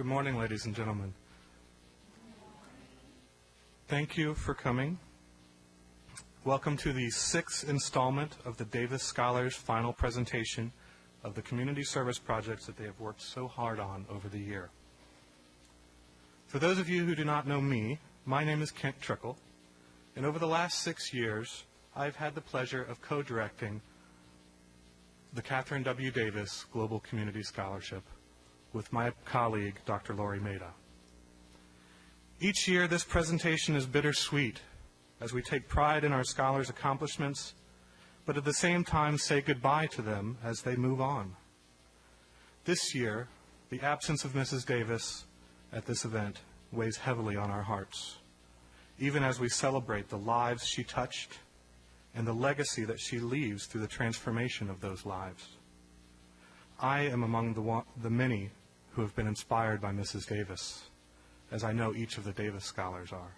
Good morning, ladies and gentlemen. Thank you for coming. Welcome to the 6th installment of the Davis Scholars' final presentation of the community service projects that they have worked so hard on over the year. For those of you who do not know me, my name is Kent Trickle, and over the last 6 years, I've had the pleasure of co-directing the Kathryn W. Davis Global Community Scholarship with my colleague, Dr. Lori Maida. Each year, this presentation is bittersweet as we take pride in our scholars' accomplishments, but at the same time say goodbye to them as they move on. This year, the absence of Mrs. Davis at this event weighs heavily on our hearts, even as we celebrate the lives she touched and the legacy that she leaves through the transformation of those lives. I am among the many who have been inspired by Mrs. Davis, as I know each of the Davis scholars are.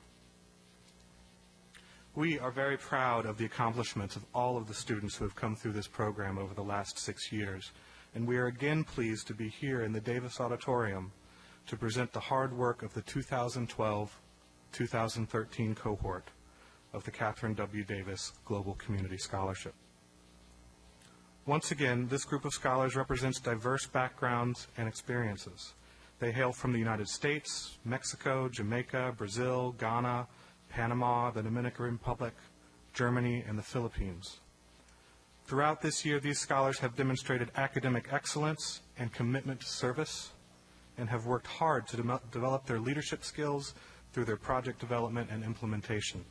We are very proud of the accomplishments of all of the students who have come through this program over the last 6 years, and we are again pleased to be here in the Davis Auditorium to present the hard work of the 2012-2013 cohort of the Kathryn W. Davis Global Community Scholarship. Once again, this group of scholars represents diverse backgrounds and experiences. They hail from the United States, Mexico, Jamaica, Brazil, Ghana, Panama, the Dominican Republic, Germany, and the Philippines. Throughout this year, these scholars have demonstrated academic excellence and commitment to service and have worked hard to develop their leadership skills through their project development and implementation.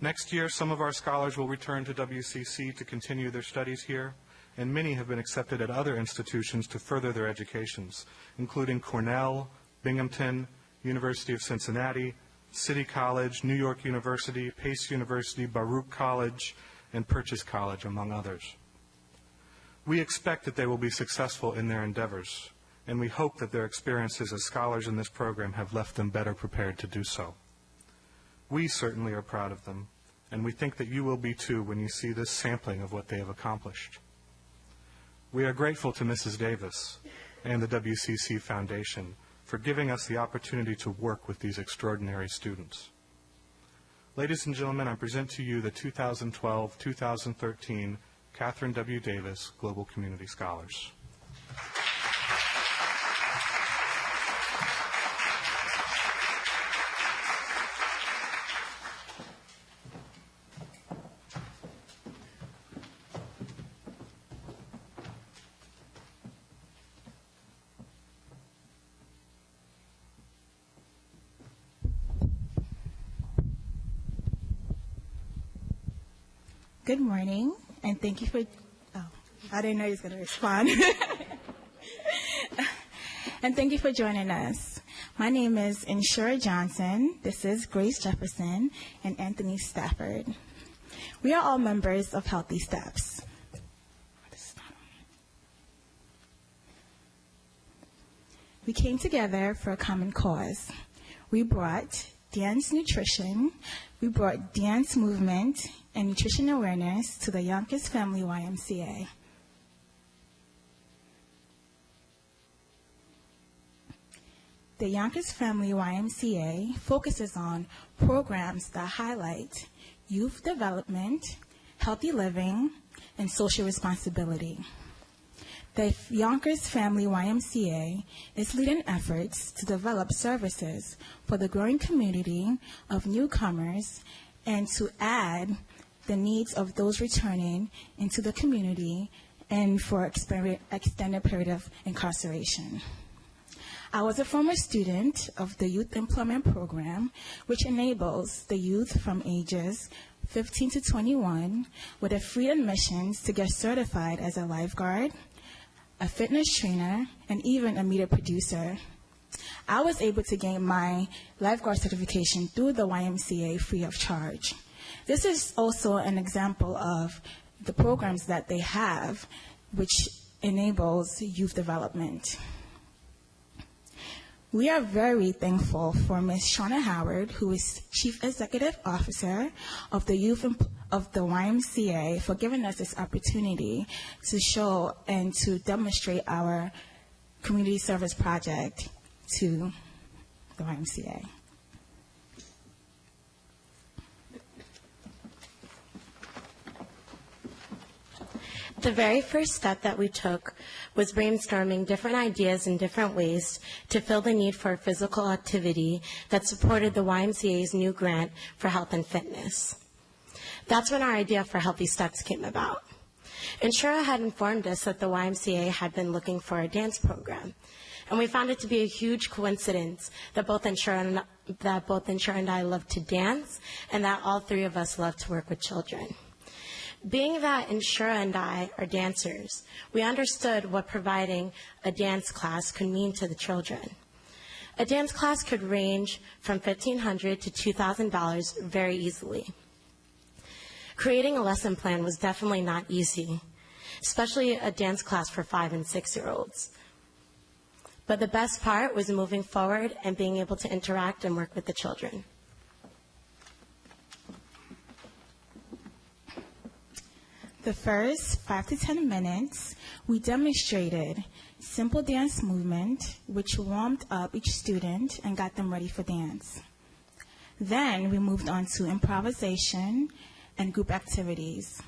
Next year, some of our scholars will return to WCC to continue their studies here, and many have been accepted at other institutions to further their educations, including Cornell, Binghamton, University of Cincinnati, City College, New York University, Pace University, Baruch College, and Purchase College, among others. We expect that they will be successful in their endeavors, and we hope that their experiences as scholars in this program have left them better prepared to do so. We certainly are proud of them, and we think that you will be too when you see this sampling of what they have accomplished. We are grateful to Mrs. Davis and the WCC Foundation for giving us the opportunity to work with these extraordinary students. Ladies and gentlemen, I present to you the 2012-2013 Kathryn W. Davis Global Community Scholars. Good morning, and thank you for, I didn't know he was going to respond. And thank you for joining us. My name is Inshura Johnson. This is Grace Jefferson and Anthony Stafford. We are all members of Healthy Steps. We came together for a common cause. We brought dance nutrition, we brought dance movement and nutrition awareness to the Yonkers Family YMCA. The Yonkers Family YMCA focuses on programs that highlight youth development, healthy living, and social responsibility. The Yonkers Family YMCA is leading efforts to develop services for the growing community of newcomers and to add the needs of those returning into the community and for extended period of incarceration. I was a former student of the Youth Employment Program, which enables the youth from ages 15 to 21 with a free admissions to get certified as a lifeguard, a fitness trainer, and even a media producer. I was able to gain my lifeguard certification through the YMCA free of charge. This is also an example of the programs that they have, which enables youth development. We are very thankful for Ms. Shauna Howard, who is Chief Executive Officer of the YMCA, for giving us this opportunity to show and to demonstrate our community service project to the YMCA. The very first step that we took was brainstorming different ideas and different ways to fill the need for physical activity that supported the YMCA's new grant for health and fitness. That's when our idea for Healthy Steps came about. Inshura had informed us that the YMCA had been looking for a dance program, and we found it to be a huge coincidence that both Inshura and I love to dance, and that all three of us love to work with children. Being that Inshura and I are dancers, we understood what providing a dance class could mean to the children. A dance class could range from $1,500 to $2,000 very easily. Creating a lesson plan was definitely not easy, especially a dance class for 5- and 6-year-olds. But the best part was moving forward and being able to interact and work with the children. The first 5 to 10 minutes, we demonstrated simple dance movement, which warmed up each student and got them ready for dance. Then we moved on to improvisation and group activities.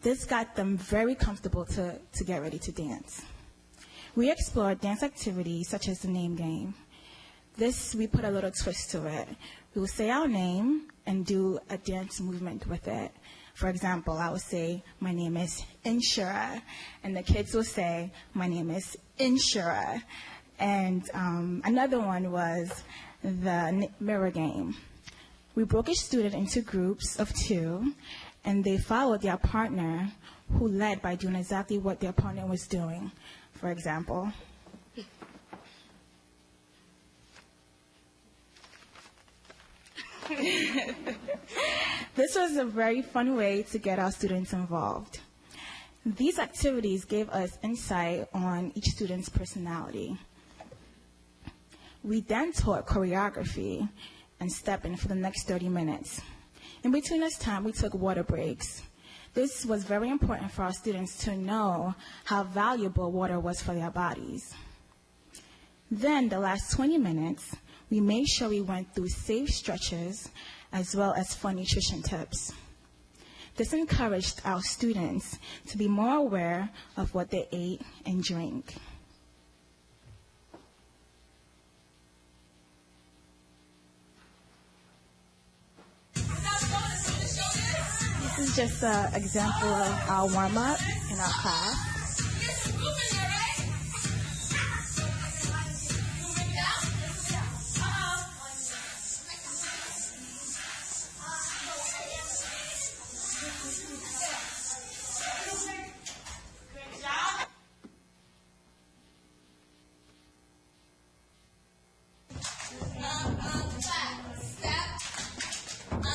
This got them very comfortable to get ready to dance. We explored dance activities such as the name game. This, we put a little twist to it. We will say our name and do a dance movement with it. For example, I would say, my name is Inshura, and the kids will say, my name is Inshura. And another one was the mirror game. We broke each student into groups of 2, and they followed their partner, who led by doing exactly what their partner was doing. For example, this was a very fun way to get our students involved. These activities gave us insight on each student's personality. We then taught choreography and stepping for the next 30 minutes. In between this time, we took water breaks. This was very important for our students to know how valuable water was for their bodies. Then, the last 20 minutes, we made sure we went through safe stretches as well as fun nutrition tips. This encouraged our students to be more aware of what they ate and drank. This is just an example of our warm-up in our class.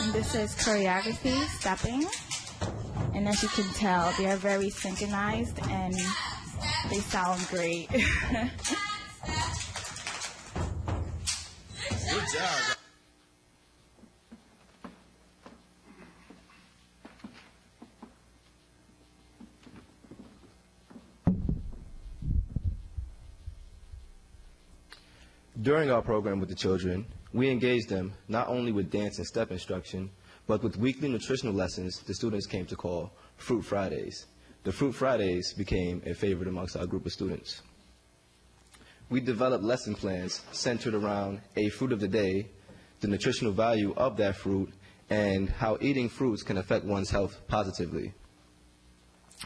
And this is choreography, stepping. And as you can tell, they are very synchronized and they sound great. Good job. During our program with the children, we engaged them not only with dance and step instruction, but with weekly nutritional lessons the students came to call Fruit Fridays. The Fruit Fridays became a favorite amongst our group of students. We developed lesson plans centered around a fruit of the day, the nutritional value of that fruit, and how eating fruits can affect one's health positively.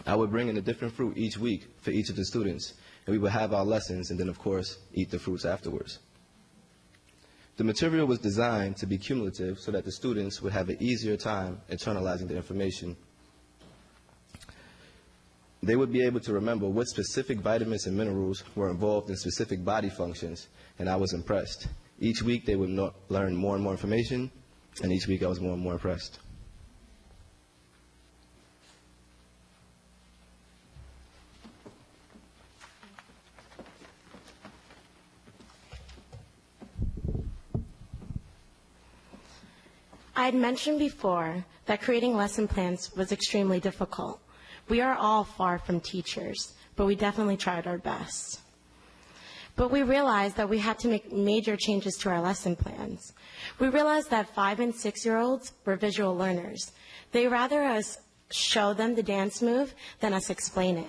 I would bring in a different fruit each week for each of the students, and we would have our lessons and then, of course, eat the fruits afterwards. The material was designed to be cumulative so that the students would have an easier time internalizing the information. They would be able to remember what specific vitamins and minerals were involved in specific body functions, and I was impressed. Each week they would learn more and more information, and each week I was more and more impressed. I had mentioned before that creating lesson plans was extremely difficult. We are all far from teachers, but we definitely tried our best. But we realized that we had to make major changes to our lesson plans. We realized that 5- and 6-year-olds were visual learners. They rather us show them the dance move than us explain it.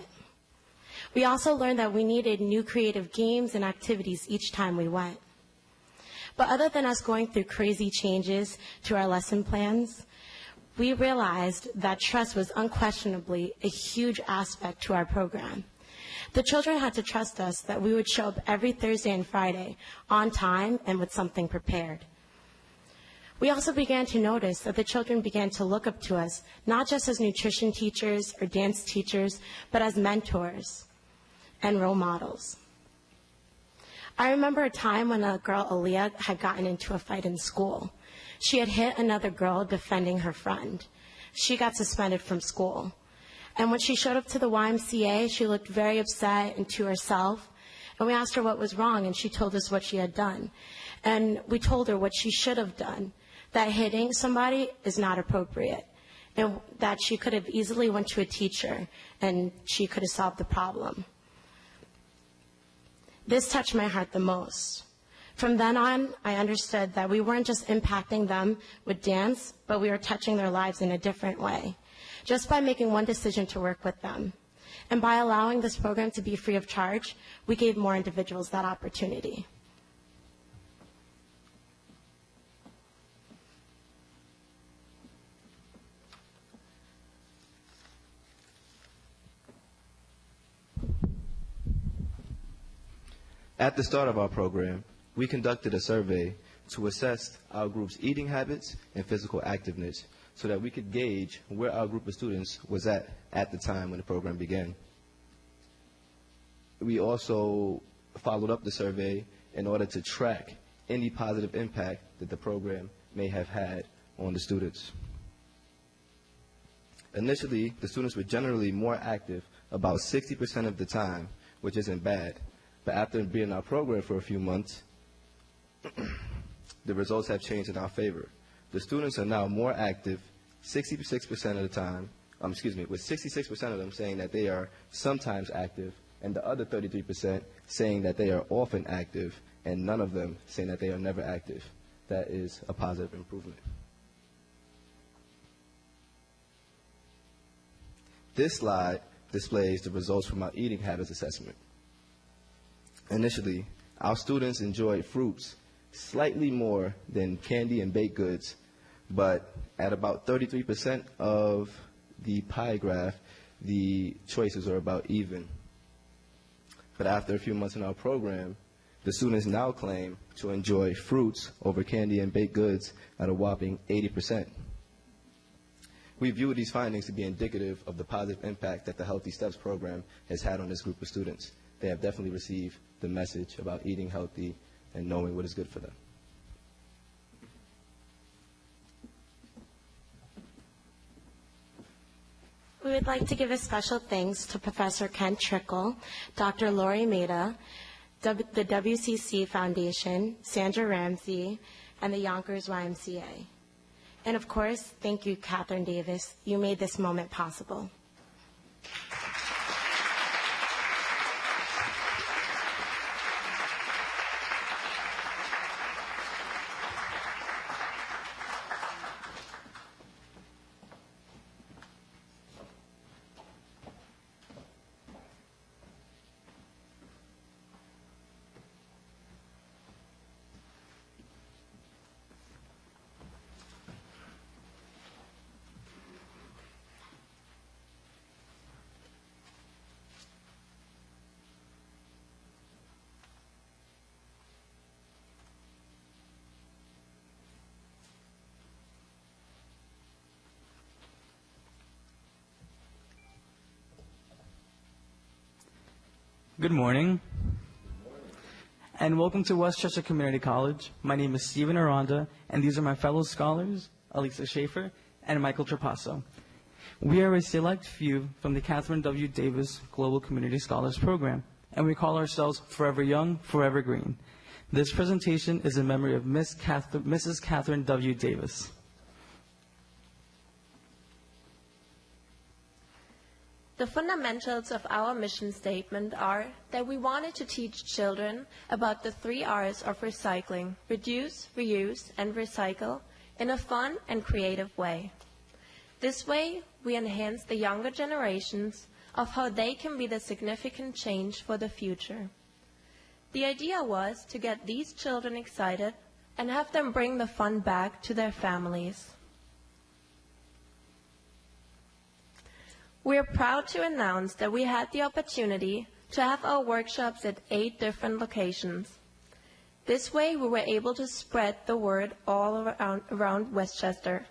We also learned that we needed new creative games and activities each time we went. But other than us going through crazy changes to our lesson plans, we realized that trust was unquestionably a huge aspect to our program. The children had to trust us that we would show up every Thursday and Friday on time and with something prepared. We also began to notice that the children began to look up to us, not just as nutrition teachers or dance teachers, but as mentors and role models. I remember a time when a girl, Aaliyah, had gotten into a fight in school. She had hit another girl defending her friend. She got suspended from school. And when she showed up to the YMCA, she looked very upset and to herself. And we asked her what was wrong, and she told us what she had done. And we told her what she should have done, that hitting somebody is not appropriate, and that she could have easily went to a teacher, and she could have solved the problem. This touched my heart the most. From then on, I understood that we weren't just impacting them with dance, but we were touching their lives in a different way, just by making one decision to work with them. And by allowing this program to be free of charge, we gave more individuals that opportunity. At the start of our program, we conducted a survey to assess our group's eating habits and physical activeness so that we could gauge where our group of students was at the time when the program began. We also followed up the survey in order to track any positive impact that the program may have had on the students. Initially, the students were generally more active about 60% of the time, which isn't bad. But after being in our program for a few months, the results have changed in our favor. The students are now more active 66% of the time, with 66% of them saying that they are sometimes active, and the other 33% saying that they are often active, and none of them saying that they are never active. That is a positive improvement. This slide displays the results from our eating habits assessment. Initially, our students enjoyed fruits slightly more than candy and baked goods, but at about 33% of the pie graph, the choices are about even. But after a few months in our program, the students now claim to enjoy fruits over candy and baked goods at a whopping 80%. We view these findings to be indicative of the positive impact that the Healthy Steps program has had on this group of students. They have definitely received the message about eating healthy and knowing what is good for them. We would like to give a special thanks to Professor Kent Trickle, Dr. Lori Maida, the WCC Foundation, Sandra Ramsey, and the Yonkers YMCA. And of course, thank you, Kathryn Davis. You made this moment possible. Good morning, and welcome to Westchester Community College. My name is Stephen Aranda, and these are my fellow scholars, Elisa Schaefer and Michael Trapasso. We are a select few from the Kathryn W. Davis Global Community Scholars Program, and we call ourselves Forever Young, Forever Green. This presentation is in memory of Mrs. Kathryn W. Davis. The fundamentals of our mission statement are that we wanted to teach children about the 3 R's of recycling: reduce, reuse, and recycle in a fun and creative way. This way, we enhance the younger generations of how they can be the significant change for the future. The idea was to get these children excited and have them bring the fun back to their families. We are proud to announce that we had the opportunity to have our workshops at 8 different locations. This way, we were able to spread the word all around Westchester.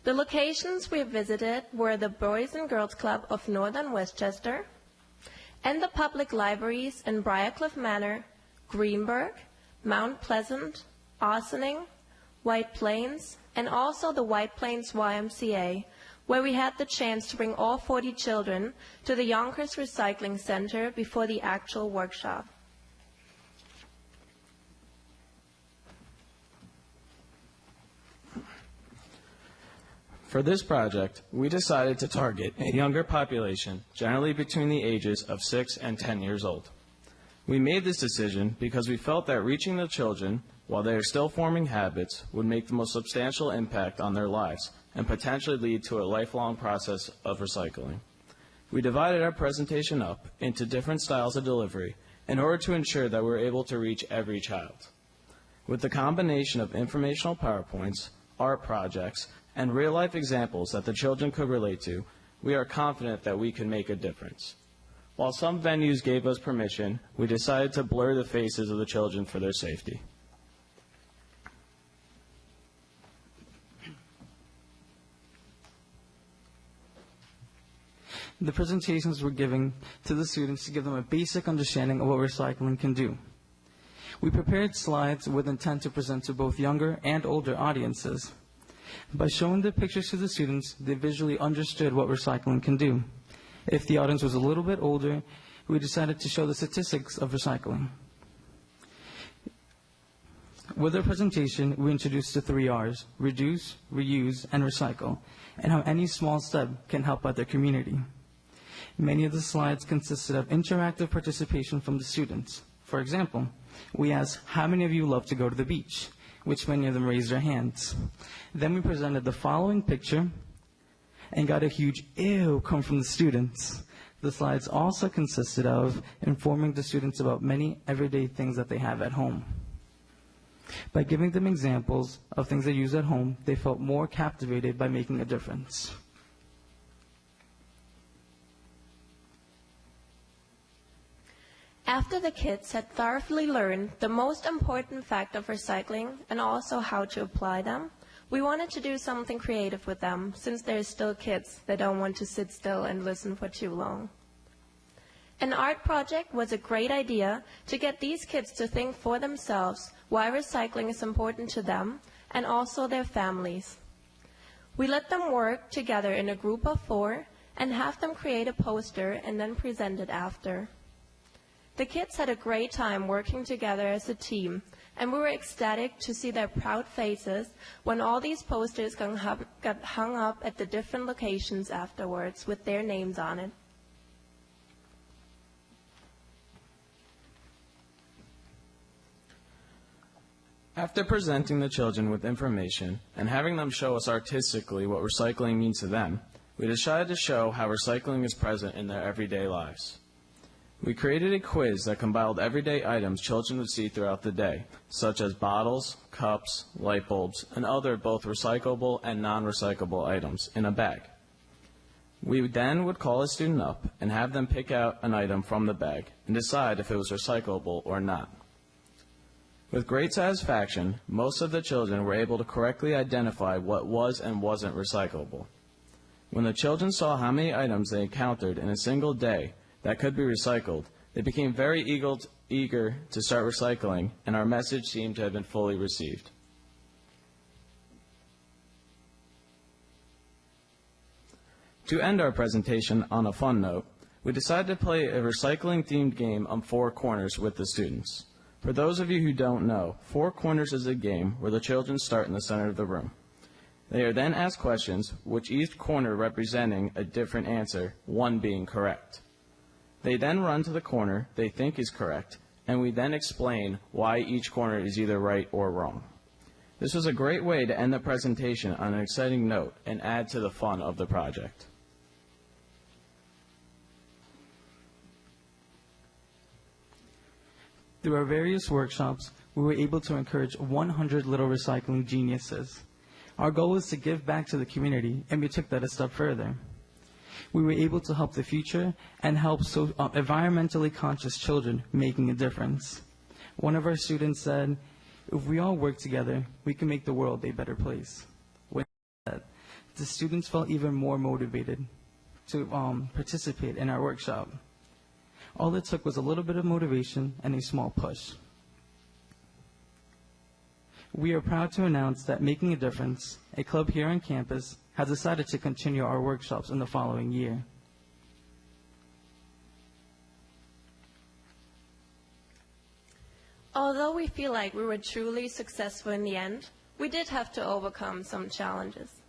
The locations we visited were the Boys and Girls Club of Northern Westchester and the public libraries in Briarcliff Manor, Greenberg, Mount Pleasant, Ossining, White Plains, and also the White Plains YMCA, where we had the chance to bring all 40 children to the Yonkers Recycling Center before the actual workshop. For this project, we decided to target a younger population, generally between the ages of 6 and 10 years old. We made this decision because we felt that reaching the children while they are still forming habits would make the most substantial impact on their lives and potentially lead to a lifelong process of recycling. We divided our presentation up into different styles of delivery in order to ensure that we're able to reach every child. With the combination of informational PowerPoints, art projects, and real-life examples that the children could relate to, we are confident that we can make a difference. While some venues gave us permission, we decided to blur the faces of the children for their safety. The presentations were given to the students to give them a basic understanding of what recycling can do. We prepared slides with intent to present to both younger and older audiences. By showing the pictures to the students, they visually understood what recycling can do. If the audience was a little bit older, we decided to show the statistics of recycling. With our presentation, we introduced the 3 R's: reduce, reuse, and recycle, and how any small step can help out their community. Many of the slides consisted of interactive participation from the students. For example, we asked, how many of you love to go to the beach? Which many of them raised their hands. Then we presented the following picture and got a huge ew come from the students. The slides also consisted of informing the students about many everyday things that they have at home. By giving them examples of things they use at home, they felt more captivated by making a difference. After the kids had thoroughly learned the most important fact of recycling and also how to apply them, we wanted to do something creative with them, since they're still kids that don't want to sit still and listen for too long. An art project was a great idea to get these kids to think for themselves why recycling is important to them and also their families. We let them work together in a group of 4 and have them create a poster and then present it after. The kids had a great time working together as a team, and we were ecstatic to see their proud faces when all these posters got hung up at the different locations afterwards with their names on it. After presenting the children with information and having them show us artistically what recycling means to them, we decided to show how recycling is present in their everyday lives. We created a quiz that compiled everyday items children would see throughout the day, such as bottles, cups, light bulbs, and other both recyclable and non-recyclable items in a bag. We then would call a student up and have them pick out an item from the bag and decide if it was recyclable or not. With great satisfaction, most of the children were able to correctly identify what was and wasn't recyclable. When the children saw how many items they encountered in a single day that could be recycled, they became very eager to start recycling, and our message seemed to have been fully received. To end our presentation on a fun note, we decided to play a recycling-themed game on 4 corners with the students. For those of you who don't know, 4 corners is a game where the children start in the center of the room. They are then asked questions, with each corner representing a different answer, one being correct. They then run to the corner they think is correct, and we then explain why each corner is either right or wrong. This was a great way to end the presentation on an exciting note and add to the fun of the project. Through our various workshops, we were able to encourage 100 little recycling geniuses. Our goal was to give back to the community, and we took that a step further. We were able to help the future and help environmentally conscious children making a difference. One of our students said, "If we all work together, we can make the world a better place." With that, the students felt even more motivated to participate in our workshop. All it took was a little bit of motivation and a small push. We are proud to announce that Making a Difference, a club here on campus, has decided to continue our workshops in the following year. Although we feel like we were truly successful in the end, we did have to overcome some challenges.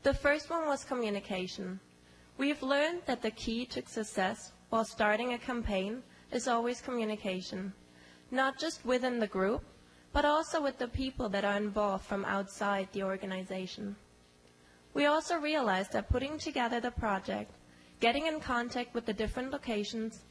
The first one was communication. We've learned that the key to success while starting a campaign is always communication, not just within the group, but also with the people that are involved from outside the organization. We also realized that putting together the project, getting in contact with the different locations,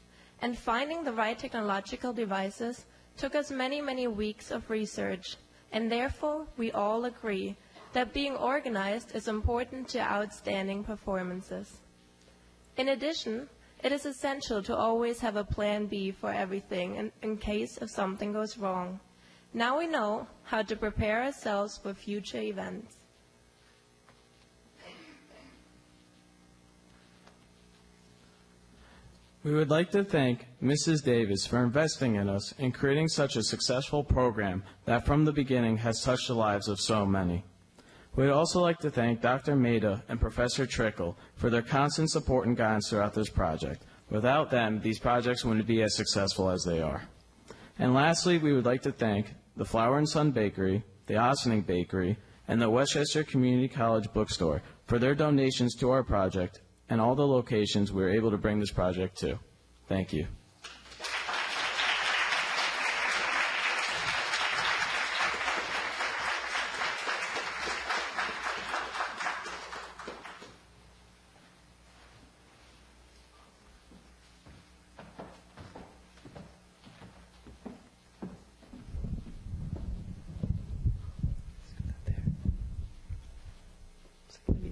and finding the right technological devices took us many, many weeks of research, and therefore we all agree that being organized is important to outstanding performances. In addition, it is essential to always have a plan B for everything in case if something goes wrong. Now we know how to prepare ourselves for future events. We would like to thank Mrs. Davis for investing in us and creating such a successful program that from the beginning has touched the lives of so many. We'd also like to thank Dr. Maida and Professor Trickle for their constant support and guidance throughout this project. Without them, these projects wouldn't be as successful as they are. And lastly, we would like to thank the Flower and Son Bakery, the Ossining Bakery, and the Westchester Community College Bookstore for their donations to our project and all the locations we were able to bring this project to. Thank you.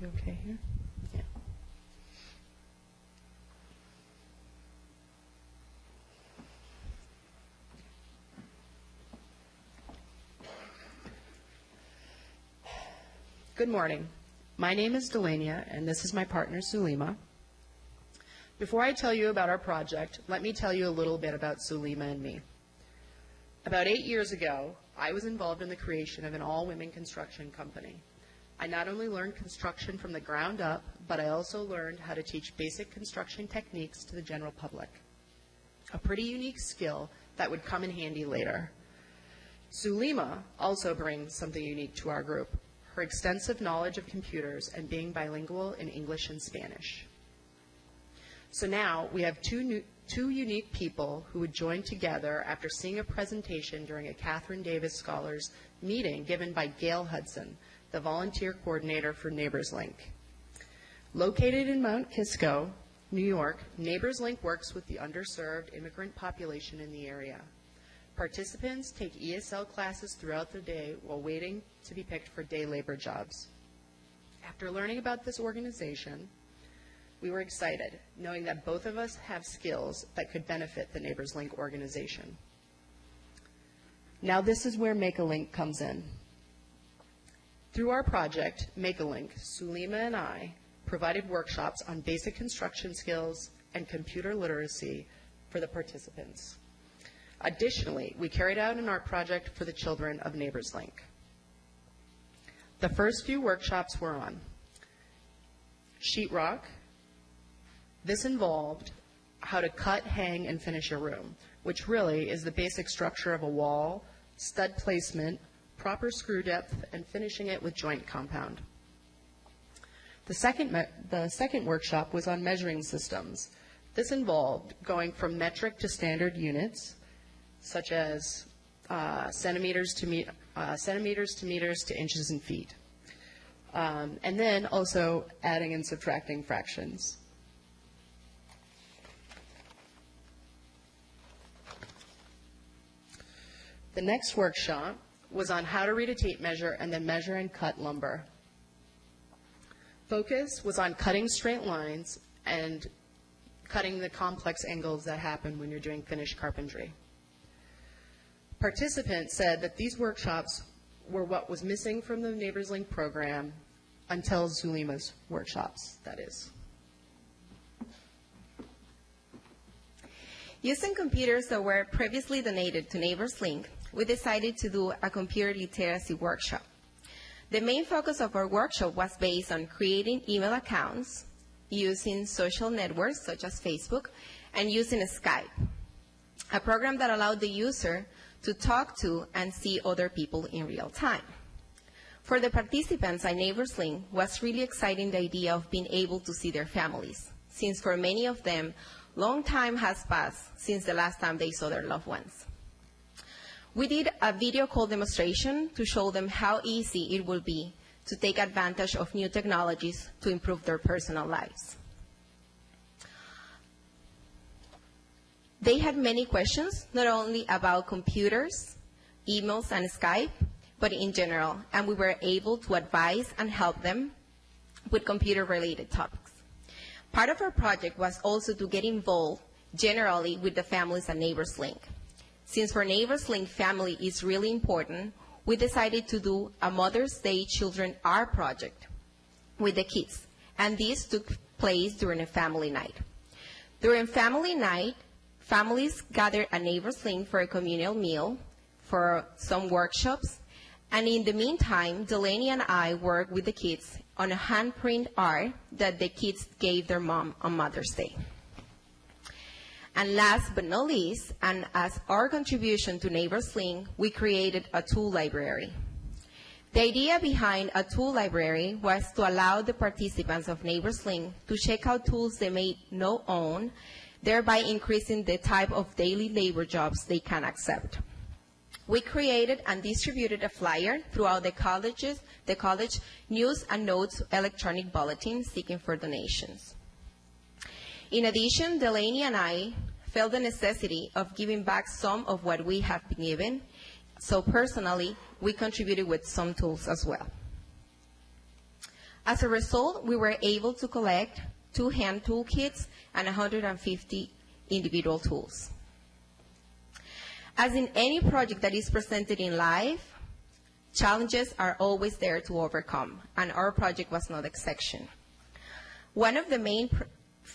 Okay here? Yeah. Good morning. My name is Delania, and this is my partner, Sulima. Before I tell you about our project, let me tell you a little bit about Sulima and me. About 8 years ago, I was involved in the creation of an all-women construction company. I not only learned construction from the ground up, but I also learned how to teach basic construction techniques to the general public. A pretty unique skill that would come in handy later. Sulima also brings something unique to our group, her extensive knowledge of computers and being bilingual in English and Spanish. So now we have two unique people who would join together after seeing a presentation during a Kathryn Davis Scholars meeting given by Gail Hudson, the volunteer coordinator for Neighbors Link. Located in Mount Kisco, New York, Neighbors Link works with the underserved immigrant population in the area. Participants take ESL classes throughout the day while waiting to be picked for day labor jobs. After learning about this organization, we were excited, knowing that both of us have skills that could benefit the Neighbors Link organization. Now this is where Make-A-Link comes in. Through our project, Make-A-Link, Sulima and I provided workshops on basic construction skills and computer literacy for the participants. Additionally, we carried out an art project for the children of Neighbors Link. The first few workshops were on sheetrock. This involved how to cut, hang, and finish a room, which really is the basic structure of a wall, stud placement, proper screw depth, and finishing it with joint compound. The second workshop was on measuring systems. This involved going from metric to standard units, such as centimeters to meters to inches and feet. And then also adding and subtracting fractions. The next workshop was on how to read a tape measure and then measure and cut lumber. Focus was on cutting straight lines and cutting the complex angles that happen when you're doing finished carpentry. Participants said that these workshops were what was missing from the Neighbors Link program until Zulima's workshops, that is. Using computers that were previously donated to Neighbors Link, we decided to do a computer literacy workshop. The main focus of our workshop was based on creating email accounts, using social networks such as Facebook, and using Skype, a program that allowed the user to talk to and see other people in real time. For the participants at Neighbors Link, was really exciting the idea of being able to see their families, since for many of them, long time has passed since the last time they saw their loved ones. We did a video call demonstration to show them how easy it will be to take advantage of new technologies to improve their personal lives. They had many questions, not only about computers, emails, and Skype, but in general, and we were able to advise and help them with computer-related topics. Part of our project was also to get involved generally with the families at Neighbors Link. Since for Neighbors Link, family is really important, we decided to do a Mother's Day Children Art project with the kids, and this took place during a family night. During family night, families gathered at Neighbors Link for a communal meal, for some workshops, and in the meantime, Delaney and I worked with the kids on a handprint art that the kids gave their mom on Mother's Day. And last but not least, and as our contribution to Neighbors Link, we created a tool library. The idea behind a tool library was to allow the participants of Neighbors Link to check out tools they may not own, thereby increasing the type of daily labor jobs they can accept. We created and distributed a flyer throughout the college news and notes electronic bulletin seeking for donations. In addition, Delaney and I felt the necessity of giving back some of what we have been given, so personally, we contributed with some tools as well. As a result, we were able to collect 2 hand toolkits and 150 individual tools. As in any project that is presented in life, challenges are always there to overcome, and our project was no exception. One of the main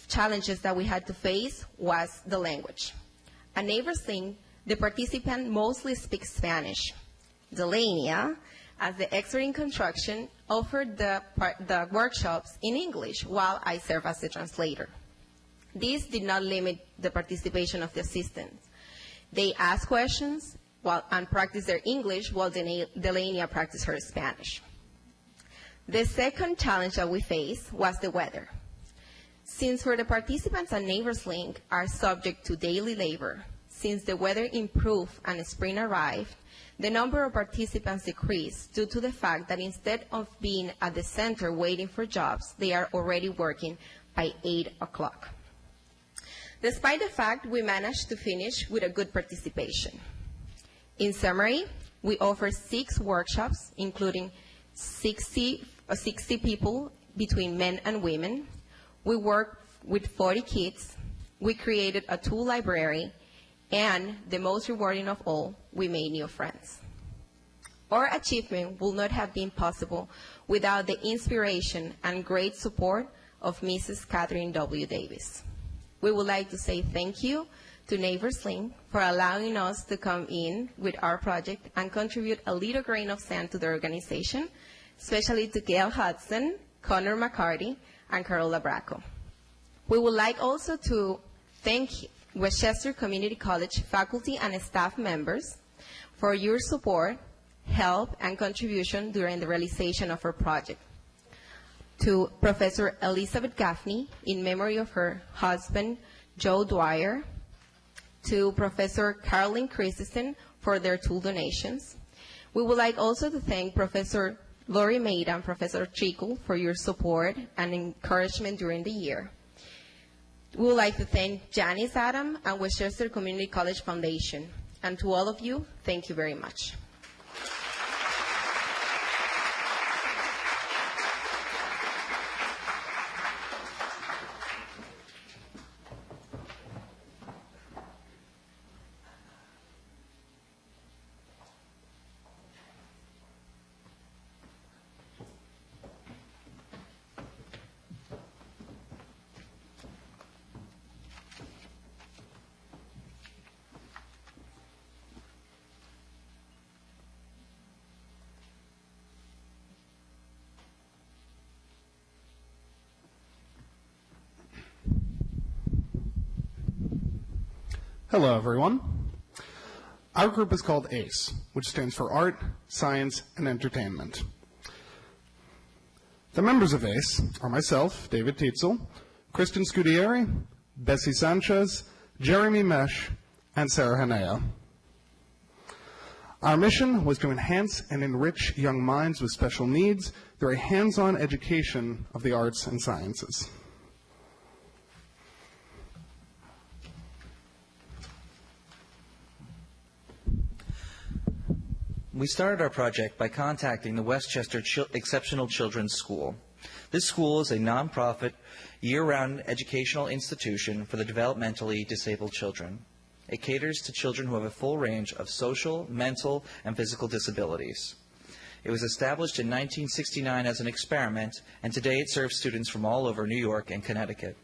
challenges that we had to face was the language. At Neighbors Link, the participant mostly speaks Spanish. Delaney, as the expert in construction, offered the workshops in English while I served as the translator. This did not limit the participation of the assistants. They asked questions and practiced their English while Delaney practiced her Spanish. The second challenge that we faced was the weather. Since for the participants at Neighbors Link are subject to daily labor, since the weather improved and spring arrived, the number of participants decreased due to the fact that instead of being at the center waiting for jobs, they are already working by 8 o'clock. Despite the fact, we managed to finish with a good participation. In summary, we offer 6 workshops, including 60 people between men and women. We worked with 40 kids. We created a tool library. And the most rewarding of all, we made new friends. Our achievement would not have been possible without the inspiration and great support of Mrs. Kathryn W. Davis. We would like to say thank you to Neighbors Link for allowing us to come in with our project and contribute a little grain of sand to the organization, especially to Gail Hudson, Connor McCarty, and Carola Bracco. We would like also to thank Westchester Community College faculty and staff members for your support, help, and contribution during the realization of our project. to Professor Elizabeth Gaffney in memory of her husband, Joe Dwyer, to Professor Carolyn Christensen for their tool donations. We would like also to thank Professor Lori Maida and Professor Chico for your support and encouragement during the year. We would like to thank Janice Adam and Westchester Community College Foundation. And to all of you, thank you very much. Hello, everyone. Our group is called ACE, which stands for Art, Science, and Entertainment. The members of ACE are myself, David Tietzel, Kristen Scudieri, Bessie Sanchez, Jeremy Mesh, and Sarah Hanea. Our mission was to enhance and enrich young minds with special needs through a hands-on education of the arts and sciences. We started our project by contacting the Westchester Exceptional Children's School. This school is a nonprofit, year-round educational institution for the developmentally disabled children. It caters to children who have a full range of social, mental, and physical disabilities. It was established in 1969 as an experiment, and today it serves students from all over New York and Connecticut.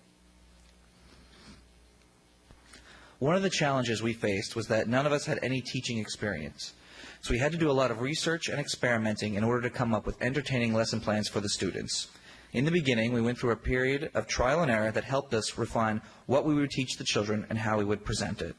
One of the challenges we faced was that none of us had any teaching experience. So we had to do a lot of research and experimenting in order to come up with entertaining lesson plans for the students. In the beginning, we went through a period of trial and error that helped us refine what we would teach the children and how we would present it.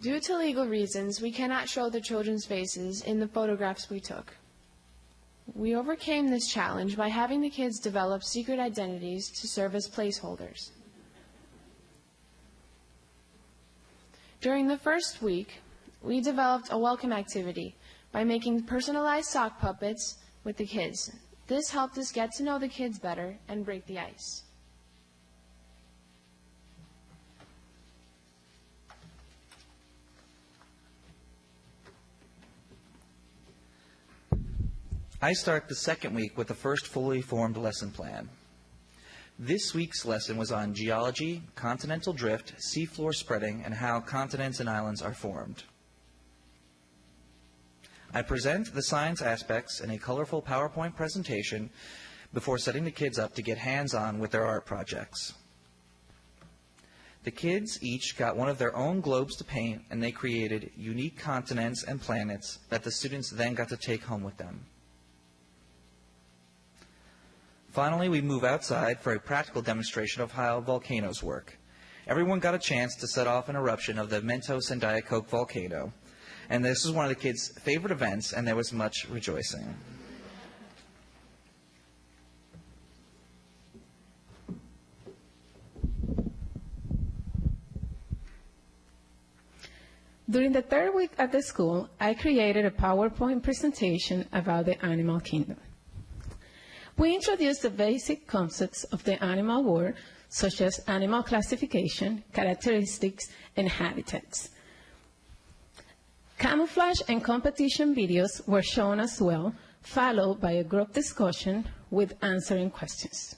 Due to legal reasons, we cannot show the children's faces in the photographs we took. We overcame this challenge by having the kids develop secret identities to serve as placeholders. During the first week, we developed a welcome activity by making personalized sock puppets with the kids. This helped us get to know the kids better and break the ice. I start the second week with the first fully formed lesson plan. This week's lesson was on geology, continental drift, seafloor spreading, and how continents and islands are formed. I present the science aspects in a colorful PowerPoint presentation before setting the kids up to get hands-on with their art projects. The kids each got one of their own globes to paint, and they created unique continents and planets that the students then got to take home with them. Finally, we move outside for a practical demonstration of how volcanoes work. Everyone got a chance to set off an eruption of the Mentos and Diet Coke volcano. And this was one of the kids' favorite events, and there was much rejoicing. During the third week at the school, I created a PowerPoint presentation about the animal kingdom. We introduced the basic concepts of the animal world, such as animal classification, characteristics, and habitats. Camouflage and competition videos were shown as well, followed by a group discussion with answering questions.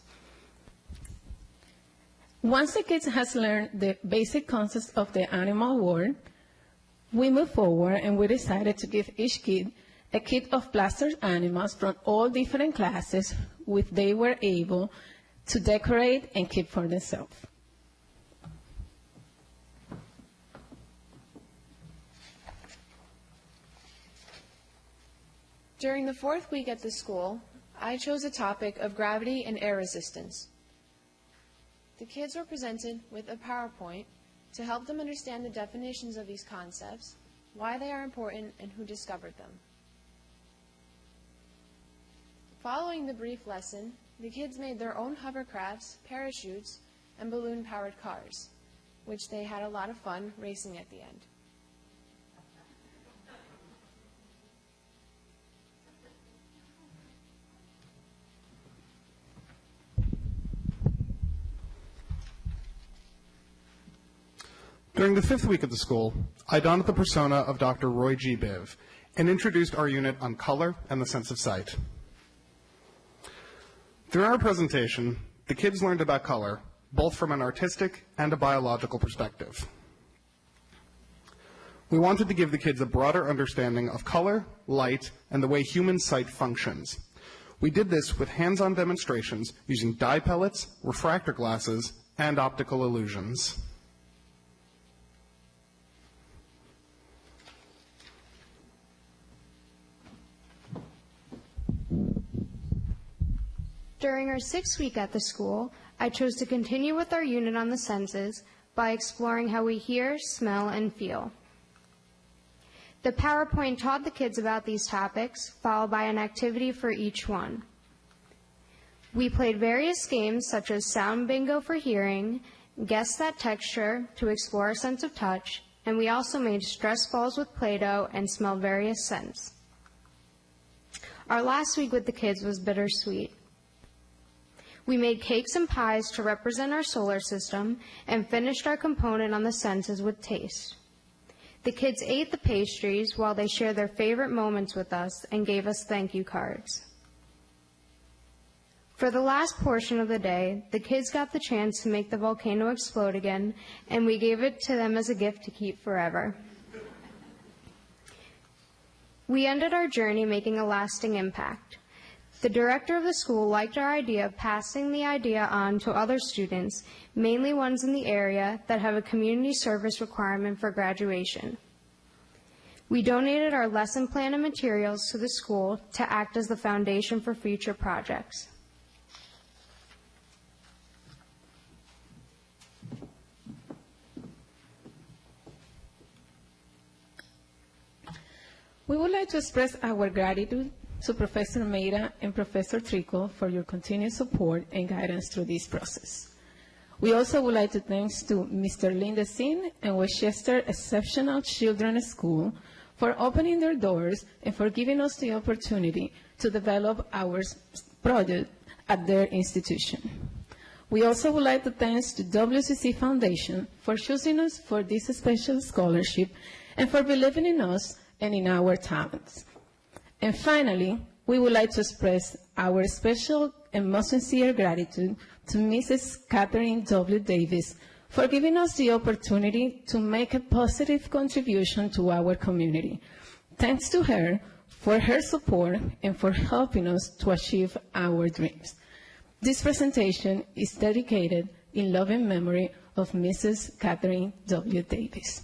Once the kids has learned the basic concepts of the animal world, we moved forward and we decided to give each kid a kit of plastered animals from all different classes, which they were able to decorate and keep for themselves. During the fourth week at the school, I chose a topic of gravity and air resistance. The kids were presented with a PowerPoint to help them understand the definitions of these concepts why they are important, and who discovered them. Following the brief lesson, the kids made their own hovercrafts, parachutes, and balloon-powered cars, which they had a lot of fun racing at the end. During the 5th week of the school, I donned the persona of Dr. Roy G. Biv and introduced our unit on color and the sense of sight. Through our presentation, the kids learned about color, both from an artistic and a biological perspective. We wanted to give the kids a broader understanding of color, light, and the way human sight functions. We did this with hands-on demonstrations using dye pellets, refractor glasses, and optical illusions. During our 6th week at the school, I chose to continue with our unit on the senses by exploring how we hear, smell, and feel. The PowerPoint taught the kids about these topics, followed by an activity for each one. We played various games such as sound bingo for hearing, guess that texture to explore a sense of touch, and we also made stress balls with Play-Doh and smelled various scents. Our last week with the kids was bittersweet. We made cakes and pies to represent our solar system and finished our component on the senses with taste. The kids ate the pastries while they shared their favorite moments with us and gave us thank you cards. For the last portion of the day, the kids got the chance to make the volcano explode again, and we gave it to them as a gift to keep forever. We ended our journey making a lasting impact. The director of the school liked our idea of passing the idea on to other students, mainly ones in the area that have a community service requirement for graduation. We donated our lesson plan and materials to the school to act as the foundation for future projects. We would like to express our gratitude to Professor Meira and Professor Trico for your continued support and guidance through this process. We also would like to thank to Mr. Lindesin and Westchester Exceptional Children's School for opening their doors and for giving us the opportunity to develop our project at their institution. We also would like to thank the WCC Foundation for choosing us for this special scholarship and for believing in us and in our talents. And finally, we would like to express our special and most sincere gratitude to Mrs. Kathryn W. Davis for giving us the opportunity to make a positive contribution to our community. Thanks to her for her support and for helping us to achieve our dreams. This presentation is dedicated in loving memory of Mrs. Kathryn W. Davis.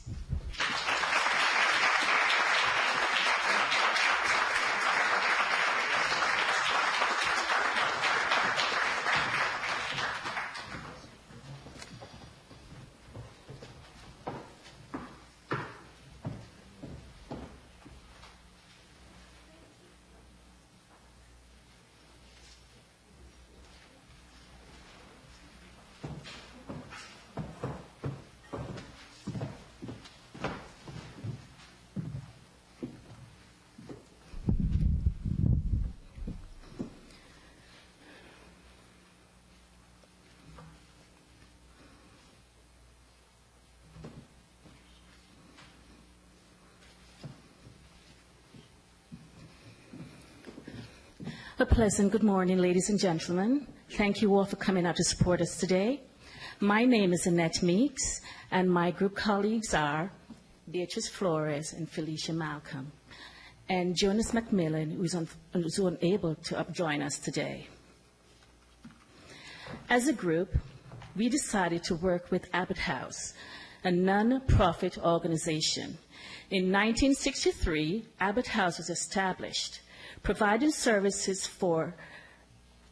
A pleasant good morning, ladies and gentlemen. Thank you all for coming out to support us today. My name is Annette Meeks, and my group colleagues are Beatrice Flores and Felicia Malcolm, and Jonas McMillan, who's unable to join us today. As a group, we decided to work with Abbott House, a non-profit organization. In 1963, Abbott House was established, providing services for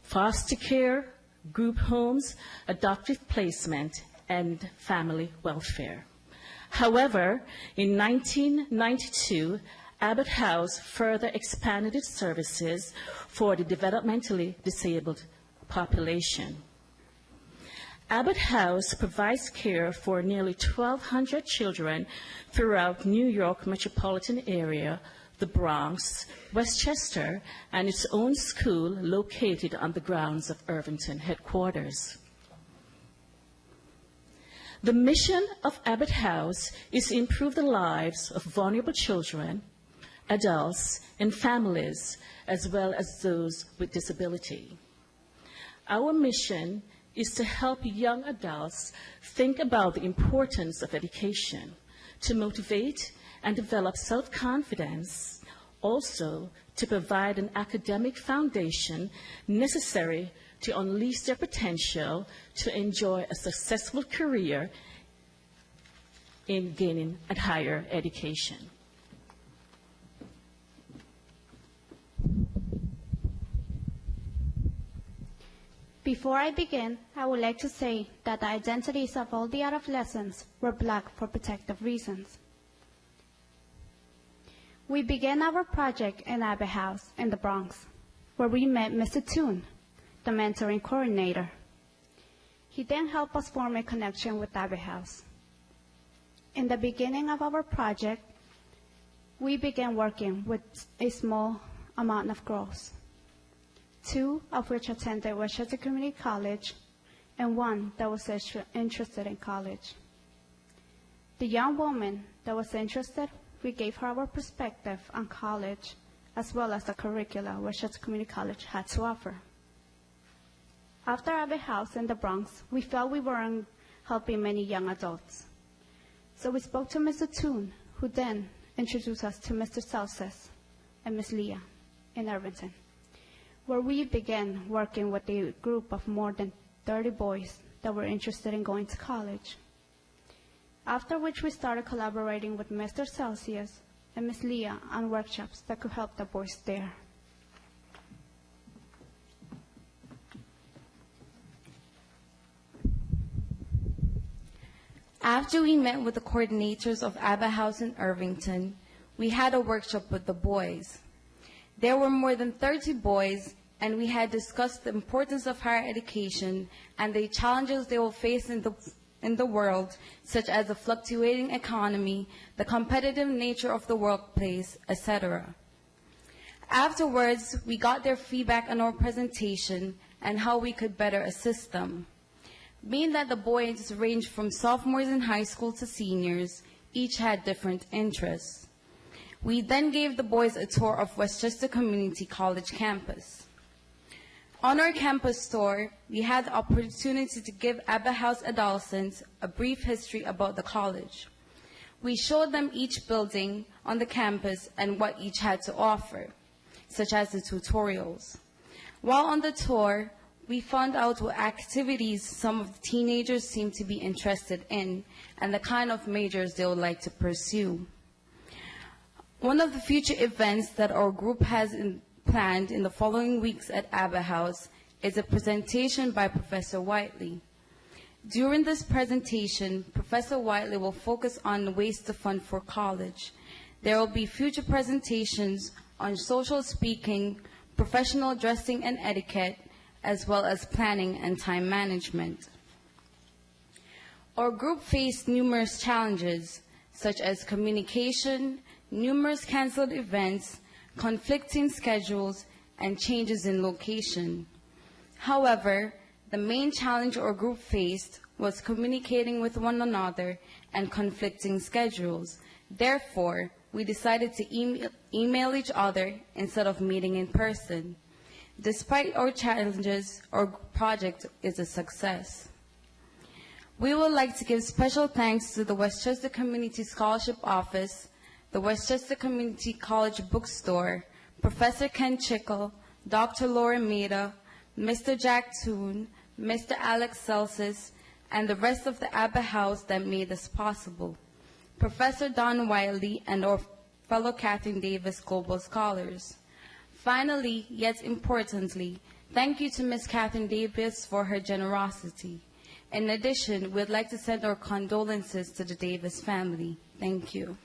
foster care, group homes, adoptive placement, and family welfare. However, in 1992, Abbott House further expanded its services for the developmentally disabled population. Abbott House provides care for nearly 1,200 children throughout New York metropolitan area, the Bronx, Westchester, and its own school located on the grounds of Irvington headquarters. The mission of Abbott House is to improve the lives of vulnerable children, adults, and families, as well as those with disability. Our mission is to help young adults think about the importance of education, to motivate and develop self-confidence, also to provide an academic foundation necessary to unleash their potential to enjoy a successful career in gaining a higher education. Before I begin, I would like to say that the identities of all the adolescents were black for protective reasons. We began our project in Abbott House in the Bronx, where we met Mr. Toon, the mentoring coordinator. He then helped us form a connection with Abbott House. In the beginning of our project, we began working with a small amount of girls, 2 of which attended Westchester Community College, and 1 that was interested in college. The young woman that was interested, we gave her our perspective on college, as well as the curricula Westchester Community College had to offer. After Abbott House in the Bronx, we felt we weren't helping many young adults. So we spoke to Mr. Toon, who then introduced us to Mr. Celsus and Ms. Leah in Irvington, where we began working with a group of more than 30 boys that were interested in going to college. After which we started collaborating with Mr. Celsius and Ms. Leah on workshops that could help the boys there. After we met with the coordinators of Abbott House in Irvington, we had a workshop with the boys. There were more than 30 boys, and we had discussed the importance of higher education and the challenges they will face in the world, such as the fluctuating economy, the competitive nature of the workplace, etc. Afterwards, we got their feedback on our presentation and how we could better assist them. Being that the boys ranged from sophomores in high school to seniors, each had different interests. We then gave the boys a tour of Westchester Community College campus. On our campus tour, we had the opportunity to give Abbott House adolescents a brief history about the college. We showed them each building on the campus and what each had to offer, such as the tutorials. While on the tour, we found out what activities some of the teenagers seemed to be interested in and the kind of majors they would like to pursue. One of the future events that our group has planned in the following weeks at Abbott House is a presentation by Professor Whiteley. During this presentation, Professor Whiteley will focus on ways to fund for college. There will be future presentations on social speaking, professional dressing and etiquette, as well as planning and time management. Our group faced numerous challenges, such as communication, numerous canceled events, conflicting schedules, and changes in location. However, the main challenge our group faced was communicating with one another and conflicting schedules. Therefore, we decided to email each other instead of meeting in person. Despite our challenges, our project is a success. We would like to give special thanks to the Westchester Community Scholarship Office, the Westchester Community College Bookstore, Professor Ken Chickle, Dr. Laura Maida, Mr. Jack Toon, Mr. Alex Celsus, and the rest of the Abbott House that made this possible, Professor Don Wiley, and our fellow Kathryn Davis Global Scholars. Finally, yet importantly, thank you to Ms. Kathryn Davis for her generosity. In addition, we'd like to send our condolences to the Davis family. Thank you.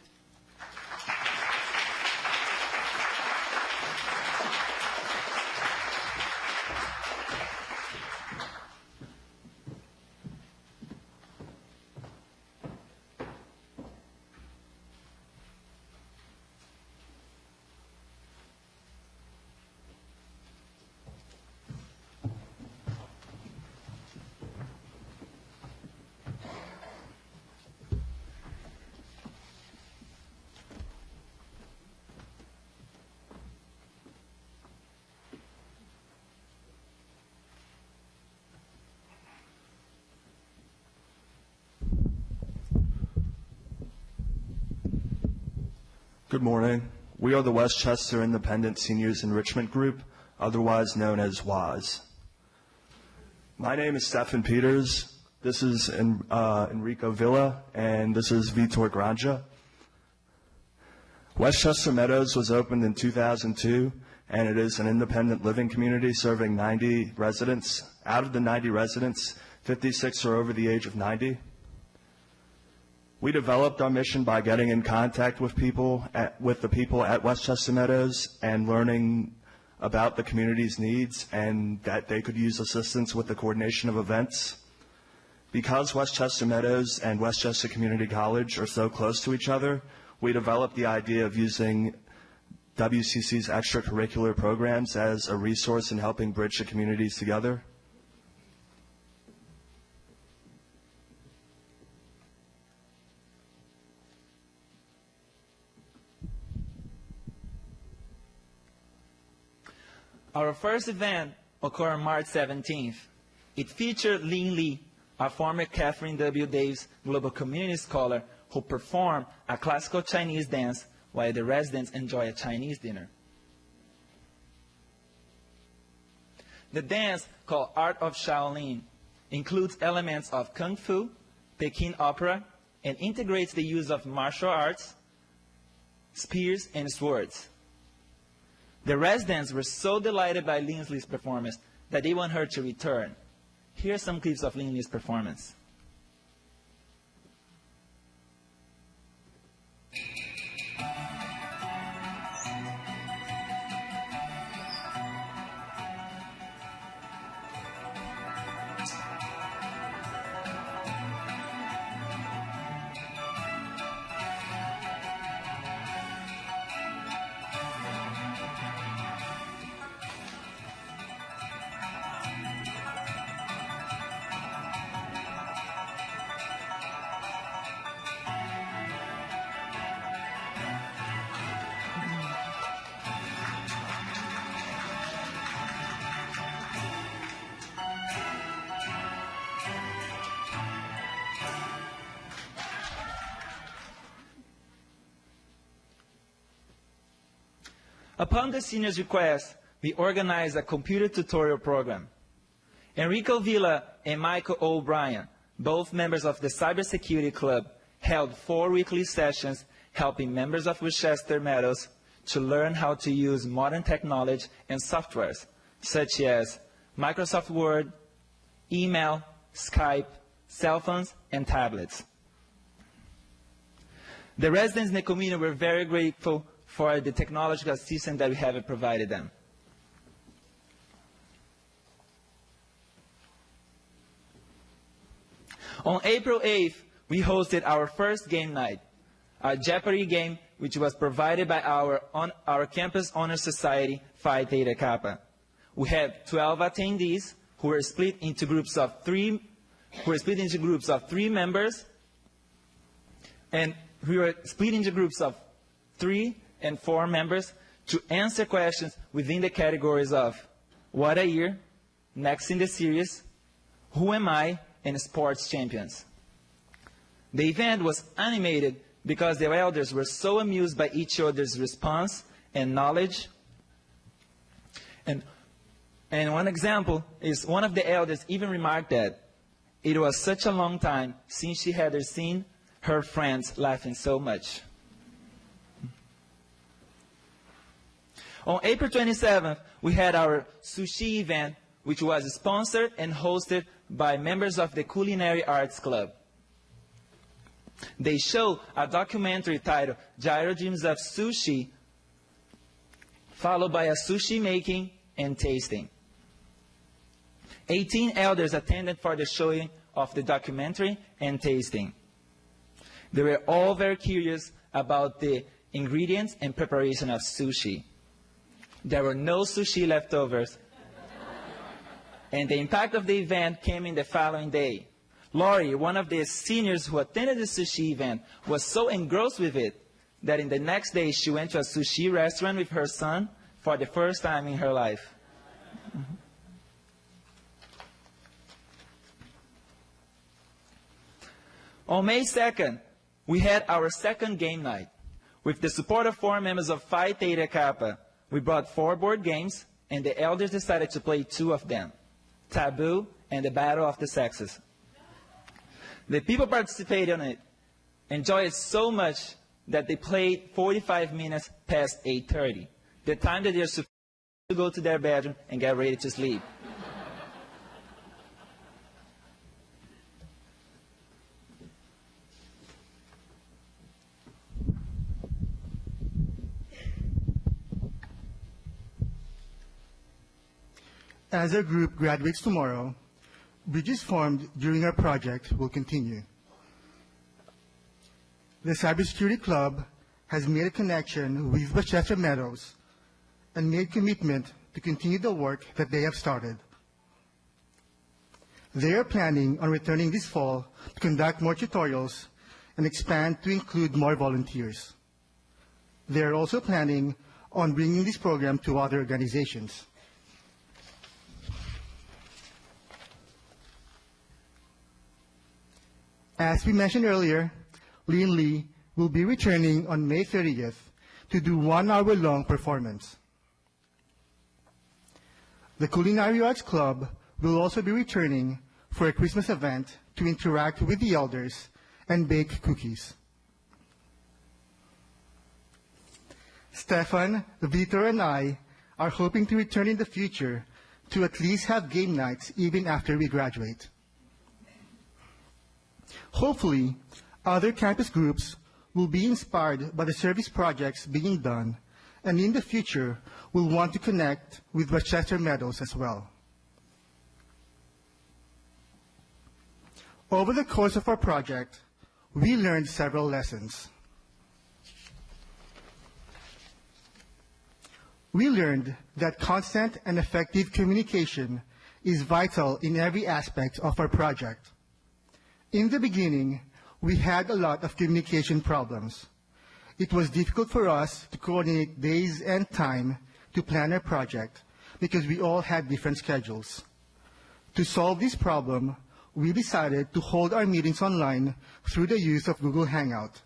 Good morning. We are the Westchester Independent Seniors Enrichment Group, otherwise known as WAS. My name is Stefan Peters. This is Enrico Villa, and this is Vitor Granja. Westchester Meadows was opened in 2002, and it is an independent living community serving 90 residents. Out of the 90 residents, 56 are over the age of 90. We developed our mission by getting in contact with the people at Westchester Meadows and learning about the community's needs and that they could use assistance with the coordination of events. Because Westchester Meadows and Westchester Community College are so close to each other, we developed the idea of using WCC's extracurricular programs as a resource in helping bridge the communities together. Our first event occurred on March 17th. It featured Lin Lee, a former Kathryn W. Davis Global Community Scholar, who performed a classical Chinese dance while the residents enjoy a Chinese dinner. The dance, called Art of Shaolin, includes elements of Kung Fu, Peking opera, and integrates the use of martial arts, spears, and swords. The residents were so delighted by Lin Lee's performance that they want her to return. Here are some clips of Lin Lee's performance. Upon the seniors' request, we organized a computer tutorial program. Enrico Villa and Michael O'Brien, both members of the Cybersecurity Club, held 4 weekly sessions helping members of Westchester Meadows to learn how to use modern technology and softwares, such as Microsoft Word, email, Skype, cell phones, and tablets. The residents in the community were very grateful for the technological assistance that we have provided them. On April 8th, we hosted our first game night, a Jeopardy game which was provided by our campus honor society, Phi Theta Kappa. We had 12 attendees who were split into groups of 3 members, and we were split into groups of 3 and 4 members to answer questions within the categories of What a Year, Next in the Series, Who Am I, and Sports Champions. The event was animated because the elders were so amused by each other's response and knowledge. And one example is one of the elders even remarked that it was such a long time since she had seen her friends laughing so much. On April 27th, we had our sushi event, which was sponsored and hosted by members of the Culinary Arts Club. They show a documentary titled Gyro Dreams of Sushi, followed by a sushi making and tasting. 18 elders attended for the showing of the documentary and tasting. They were all very curious about the ingredients and preparation of sushi. There were no sushi leftovers, and the impact of the event came in the following day. Lori, one of the seniors who attended the sushi event, was so engrossed with it that in the next day she went to a sushi restaurant with her son for the first time in her life. On May 2nd, we had our second game night. With the support of 4 members of Phi Theta Kappa, we brought 4 board games, and the elders decided to play 2 of them, Taboo and the Battle of the Sexes. The people participating in it enjoyed it so much that they played 45 minutes past 8:30, the time that they're supposed to go to their bedroom and get ready to sleep. As our group graduates tomorrow, bridges formed during our project will continue. The Cybersecurity Club has made a connection with Westchester Meadows and made commitment to continue the work that they have started. They are planning on returning this fall to conduct more tutorials and expand to include more volunteers. They are also planning on bringing this program to other organizations. As we mentioned earlier, Lynn Lee will be returning on May 30th to do 1 hour-long performance. The Culinary Arts Club will also be returning for a Christmas event to interact with the elders and bake cookies. Stefan, Vitor, and I are hoping to return in the future to at least have game nights even after we graduate. Hopefully, other campus groups will be inspired by the service projects being done, and in the future will want to connect with Westchester Meadows as well. Over the course of our project, we learned several lessons. We learned that constant and effective communication is vital in every aspect of our project. In the beginning, we had a lot of communication problems. It was difficult for us to coordinate days and time to plan our project because we all had different schedules. To solve this problem, we decided to hold our meetings online through the use of Google Hangout.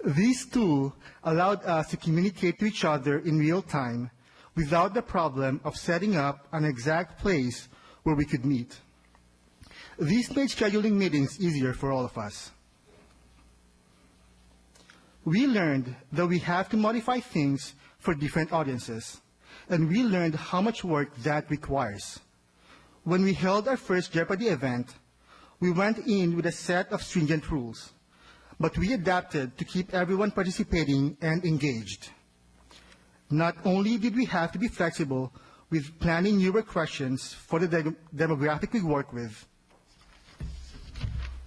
This tool allowed us to communicate to each other in real time without the problem of setting up an exact place where we could meet. This made scheduling meetings easier for all of us. We learned that we have to modify things for different audiences, and we learned how much work that requires. When we held our first Jeopardy event, we went in with a set of stringent rules, but we adapted to keep everyone participating and engaged. Not only did we have to be flexible with planning newer questions for the demographic we work with,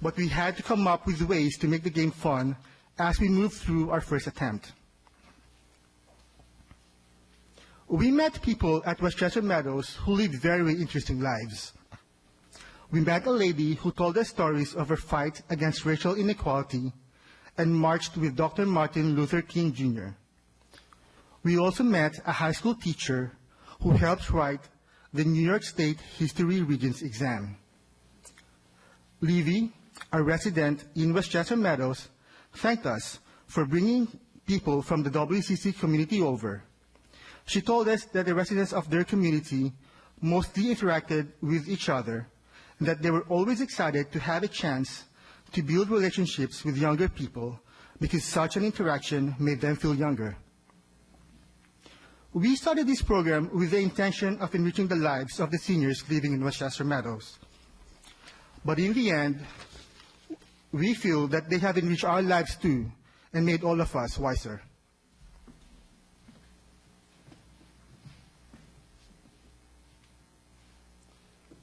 but we had to come up with ways to make the game fun as we moved through our first attempt. We met people at Westchester Meadows who lived very interesting lives. We met a lady who told us stories of her fight against racial inequality and marched with Dr. Martin Luther King Jr. We also met a high school teacher who helped write the New York State History Regents exam. Levy, a resident in Westchester Meadows, thanked us for bringing people from the WCC community over. She told us that the residents of their community mostly interacted with each other, and that they were always excited to have a chance to build relationships with younger people because such an interaction made them feel younger. We started this program with the intention of enriching the lives of the seniors living in Westchester Meadows. But in the end, we feel that they have enriched our lives too and made all of us wiser.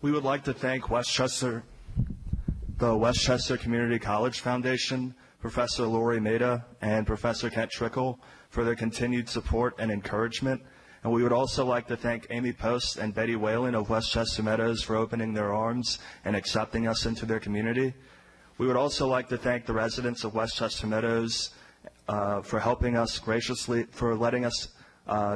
We would like to thank the Westchester Community College Foundation, Professor Lori Maida, and Professor Kent Trickle for their continued support and encouragement. And we would also like to thank Amy Post and Betty Whalen of Westchester Meadows for opening their arms and accepting us into their community. We would also like to thank the residents of Westchester Meadows for helping us graciously, for letting us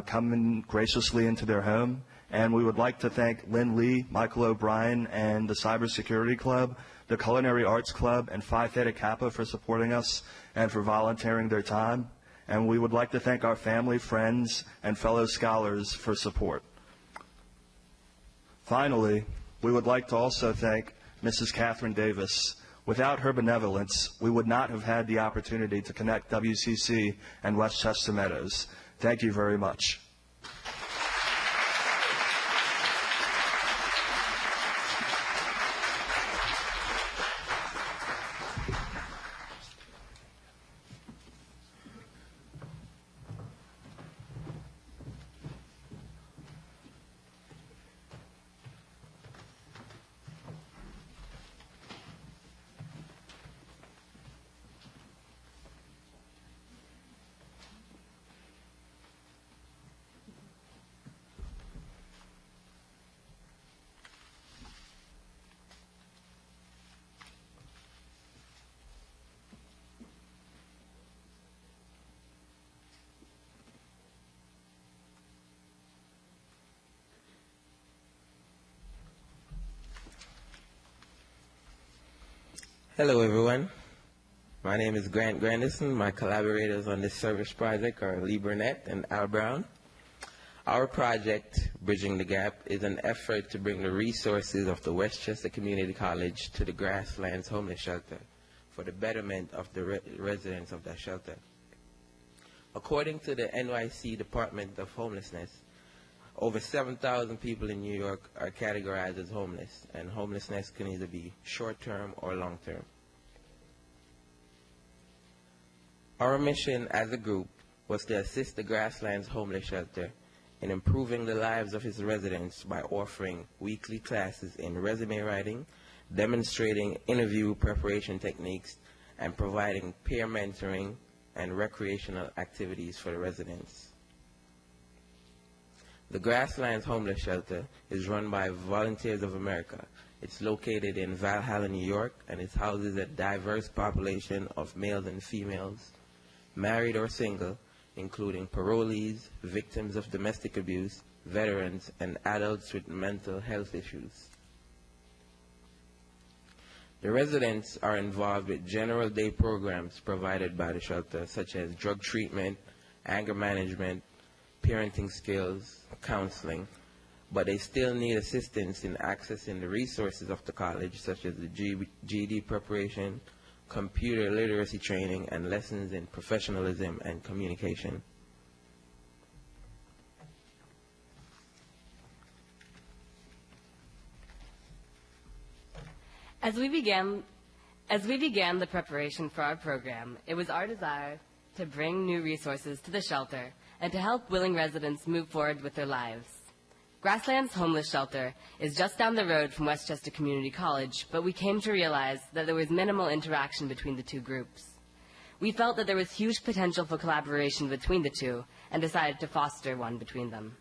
come in graciously into their home. And we would like to thank Lynn Lee, Michael O'Brien, and the Cybersecurity Club, the Culinary Arts Club, and Phi Theta Kappa for supporting us and for volunteering their time. And we would like to thank our family, friends, and fellow scholars for support. Finally, we would like to also thank Mrs. Kathryn Davis. Without her benevolence, we would not have had the opportunity to connect WCC and Westchester Meadows. Thank you very much. Hello, everyone. My name is Grant Grandison. My collaborators on this service project are Lee Burnett and Al Brown. Our project, Bridging the Gap, is an effort to bring the resources of the Westchester Community College to the Grasslands Homeless Shelter for the betterment of the residents of that shelter. According to the NYC Department of Homelessness, over 7,000 people in New York are categorized as homeless, and homelessness can either be short-term or long-term. Our mission as a group was to assist the Grasslands Homeless Shelter in improving the lives of its residents by offering weekly classes in resume writing, demonstrating interview preparation techniques, and providing peer mentoring and recreational activities for the residents. The Grasslands Homeless Shelter is run by Volunteers of America. It's located in Valhalla, New York, and it houses a diverse population of males and females, married or single, including parolees, victims of domestic abuse, veterans, and adults with mental health issues. The residents are involved with general day programs provided by the shelter, such as drug treatment, anger management, parenting skills, counseling, but they still need assistance in accessing the resources of the college, such as the GED preparation, computer literacy training, and lessons in professionalism and communication. As we began the preparation for our program, it was our desire to bring new resources to the shelter and to help willing residents move forward with their lives. Grasslands Homeless Shelter is just down the road from Westchester Community College, but we came to realize that there was minimal interaction between the two groups. We felt that there was huge potential for collaboration between the two and decided to foster one between them.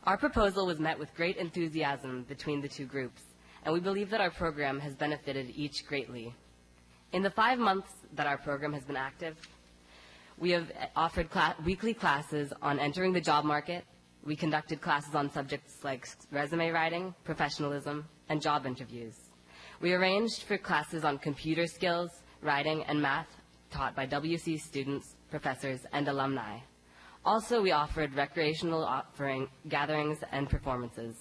Our proposal was met with great enthusiasm between the two groups, and we believe that our program has benefited each greatly. In the 5 months that our program has been active, we have offered weekly classes on entering the job market. We conducted classes on subjects like resume writing, professionalism, and job interviews. We arranged for classes on computer skills, writing, and math taught by WC students, professors, and alumni. Also, we offered recreational gatherings and performances.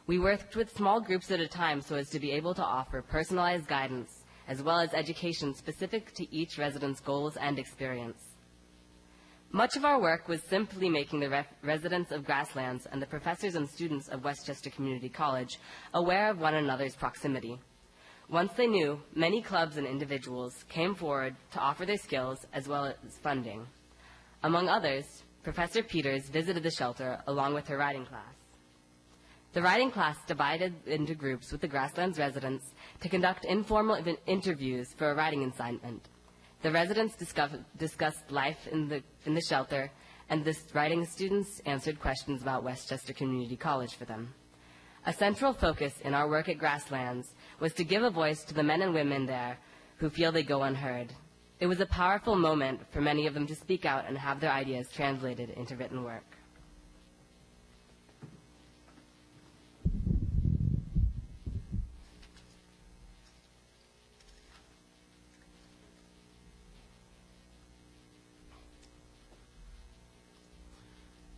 We worked with small groups at a time so as to be able to offer personalized guidance as well as education specific to each resident's goals and experience. Much of our work was simply making the residents of Grasslands and the professors and students of Westchester Community College aware of one another's proximity. Once they knew, many clubs and individuals came forward to offer their skills as well as funding. Among others, Professor Peters visited the shelter along with her writing class. The writing class divided into groups with the Grasslands residents to conduct informal interviews for a writing assignment. The residents discussed life in the shelter, and the writing students answered questions about Westchester Community College for them. A central focus in our work at Grasslands was to give a voice to the men and women there who feel they go unheard. It was a powerful moment for many of them to speak out and have their ideas translated into written work.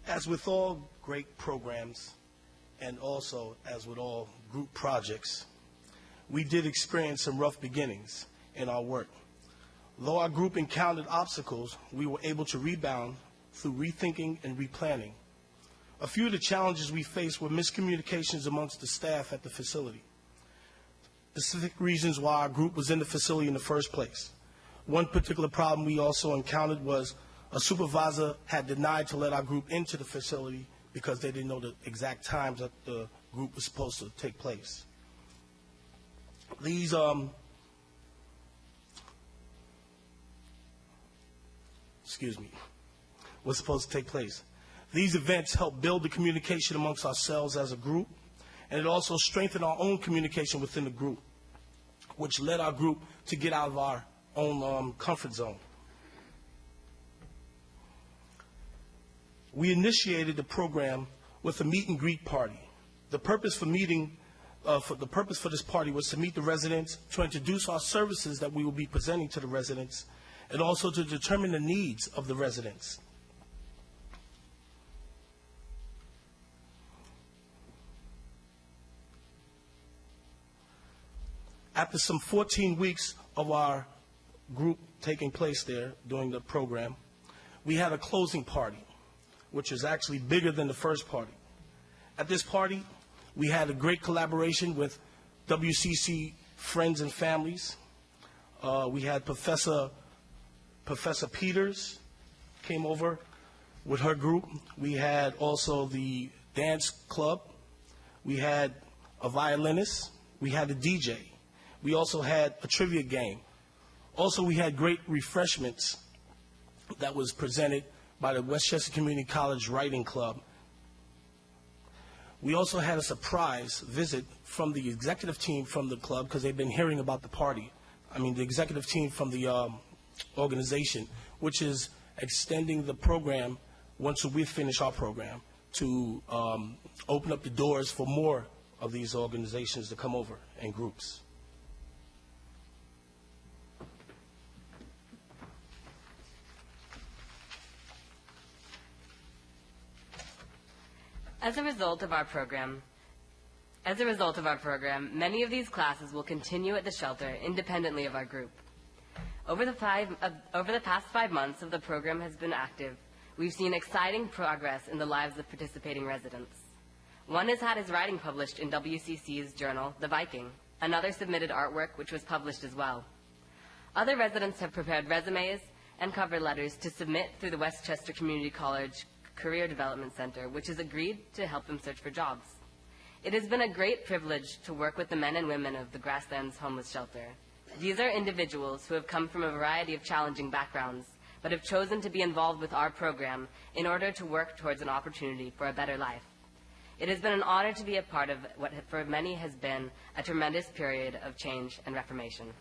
As with all great programs, and also as with all group projects, we did experience some rough beginnings in our work. Though our group encountered obstacles, we were able to rebound through rethinking and replanning. A few of the challenges we faced were miscommunications amongst the staff at the facility, specific reasons why our group was in the facility in the first place. One particular problem we also encountered was a supervisor had denied to let our group into the facility because they didn't know the exact times that the group was supposed to take place. These was supposed to take place. These events helped build the communication amongst ourselves as a group, and it also strengthened our own communication within the group, which led our group to get out of our own comfort zone. We initiated the program with a meet and greet party. The purpose for this party was to meet the residents, to introduce our services that we will be presenting to the residents, and also to determine the needs of the residents. After some 14 weeks of our group taking place there during the program, we had a closing party, which was actually bigger than the first party. At this party, we had a great collaboration with WCC friends and families. We had Professor Peters came over with her group. We had also the dance club. We had a violinist. We had a DJ. We also had a trivia game. Also, we had great refreshments that was presented by the Westchester Community College Writing Club. We also had a surprise visit from the executive team from the club because they've been hearing about the party. The executive team from the organization, which is extending the program once we finish our program to open up the doors for more of these organizations to come over in groups. As a result of our program, many of these classes will continue at the shelter independently of our group. Over the past 5 months of the program has been active, we've seen exciting progress in the lives of participating residents. One has had his writing published in WCC's journal, The Viking. Another submitted artwork, which was published as well. Other residents have prepared resumes and cover letters to submit through the Westchester Community College Career Development Center, which has agreed to help them search for jobs. It has been a great privilege to work with the men and women of the Grasslands Homeless Shelter. These are individuals who have come from a variety of challenging backgrounds, but have chosen to be involved with our program in order to work towards an opportunity for a better life. It has been an honor to be a part of what for many has been a tremendous period of change and reformation.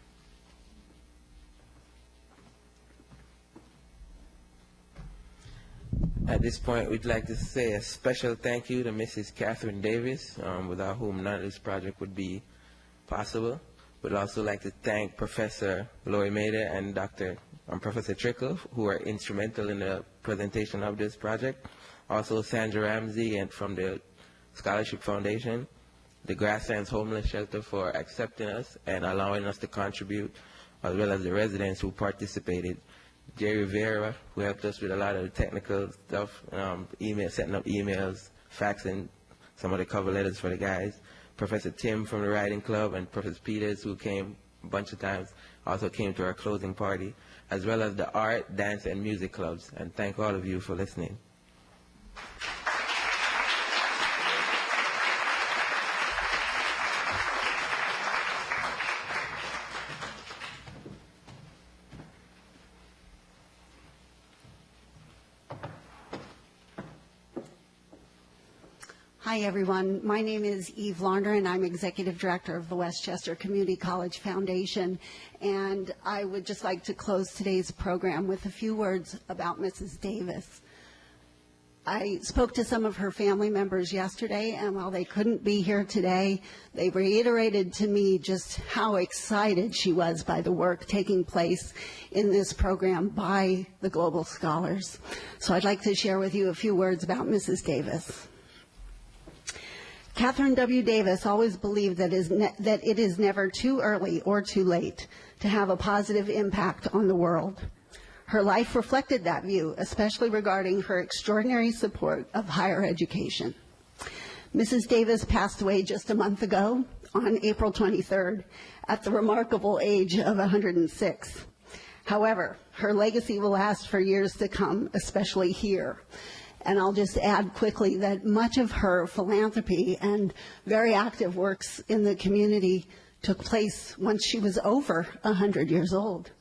At this point, we'd like to say a special thank you to Mrs. Kathryn Davis, without whom none of this project would be possible. We'd also like to thank Professor Lori Mader and Professor Trickle, who are instrumental in the presentation of this project. Also, Sandra Ramsey and from the Scholarship Foundation, the Grasslands Homeless Shelter for accepting us and allowing us to contribute, as well as the residents who participated. Jerry Rivera, who helped us with a lot of the technical stuff, setting up emails, faxing some of the cover letters for the guys. Professor Tim from the Writing Club, and Professor Peters, who came a bunch of times, also came to our closing party, as well as the art, dance, and music clubs. And thank all of you for listening. Hi, everyone. My name is Eve Larner, and I'm Executive Director of the Westchester Community College Foundation. And I would just like to close today's program with a few words about Mrs. Davis. I spoke to some of her family members yesterday, and while they couldn't be here today, they reiterated to me just how excited she was by the work taking place in this program by the Global Scholars. So I'd like to share with you a few words about Mrs. Davis. Kathryn W. Davis always believed that it is never too early or too late to have a positive impact on the world. Her life reflected that view, especially regarding her extraordinary support of higher education. Mrs. Davis passed away just a month ago on April 23rd at the remarkable age of 106. However, her legacy will last for years to come, especially here. And I'll just add quickly that much of her philanthropy and very active works in the community took place once she was over 100 years old.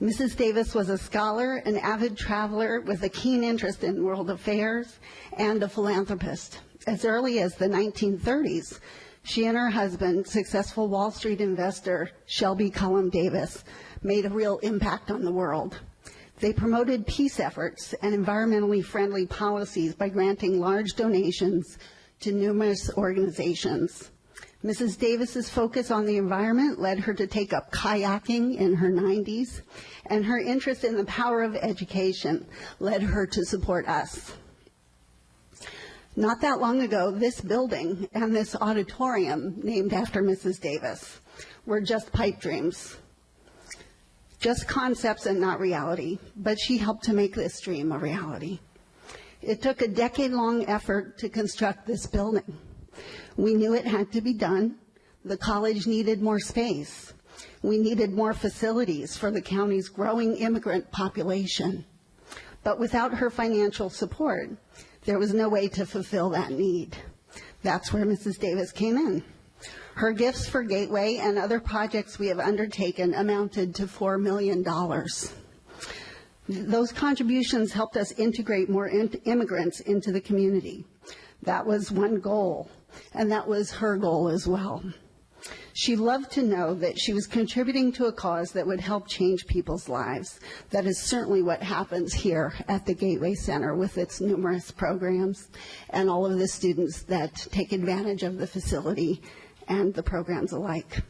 Mrs. Davis was a scholar, an avid traveler with a keen interest in world affairs, and a philanthropist. As early as the 1930s, she and her husband, successful Wall Street investor Shelby Cullum Davis, made a real impact on the world. They promoted peace efforts and environmentally friendly policies by granting large donations to numerous organizations. Mrs. Davis's focus on the environment led her to take up kayaking in her 90s, and her interest in the power of education led her to support us. Not that long ago, this building and this auditorium named after Mrs. Davis were just pipe dreams. Just concepts and not reality, but she helped to make this dream a reality. It took a decade-long effort to construct this building. We knew it had to be done. The college needed more space. We needed more facilities for the county's growing immigrant population. But without her financial support, there was no way to fulfill that need. That's where Mrs. Davis came in. Her gifts for Gateway and other projects we have undertaken amounted to $4 million. Those contributions helped us integrate more immigrants into the community. That was one goal, and that was her goal as well. She loved to know that she was contributing to a cause that would help change people's lives. That is certainly what happens here at the Gateway Center with its numerous programs and all of the students that take advantage of the facility and the programs alike.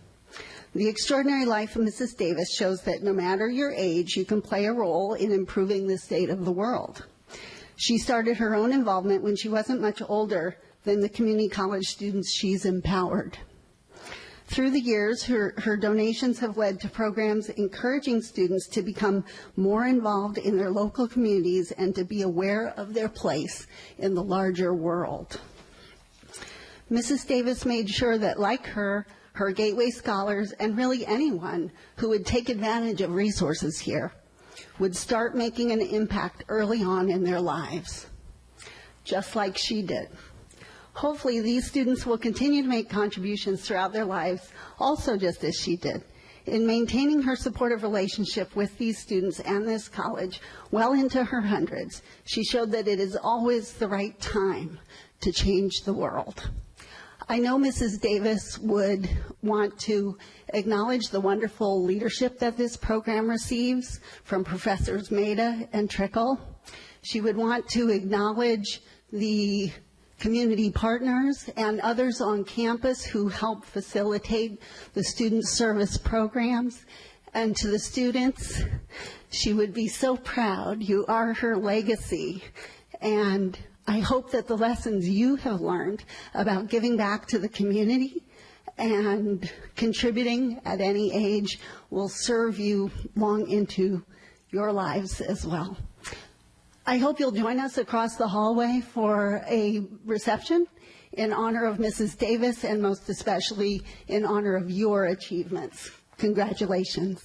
The extraordinary life of Mrs. Davis shows that no matter your age, you can play a role in improving the state of the world. She started her own involvement when she wasn't much older than the community college students she's empowered. Through the years, her donations have led to programs encouraging students to become more involved in their local communities and to be aware of their place in the larger world. Mrs. Davis made sure that, like her Gateway scholars, and really anyone who would take advantage of resources here, would start making an impact early on in their lives, just like she did. Hopefully, these students will continue to make contributions throughout their lives, also just as she did. In maintaining her supportive relationship with these students and this college well into her hundreds, she showed that it is always the right time to change the world. I know Mrs. Davis would want to acknowledge the wonderful leadership that this program receives from Professors Maida and Trickle. She would want to acknowledge the community partners and others on campus who help facilitate the student service programs. And to the students, she would be so proud. You are her legacy. And I hope that the lessons you have learned about giving back to the community and contributing at any age will serve you long into your lives as well. I hope you'll join us across the hallway for a reception in honor of Mrs. Davis and most especially in honor of your achievements. Congratulations.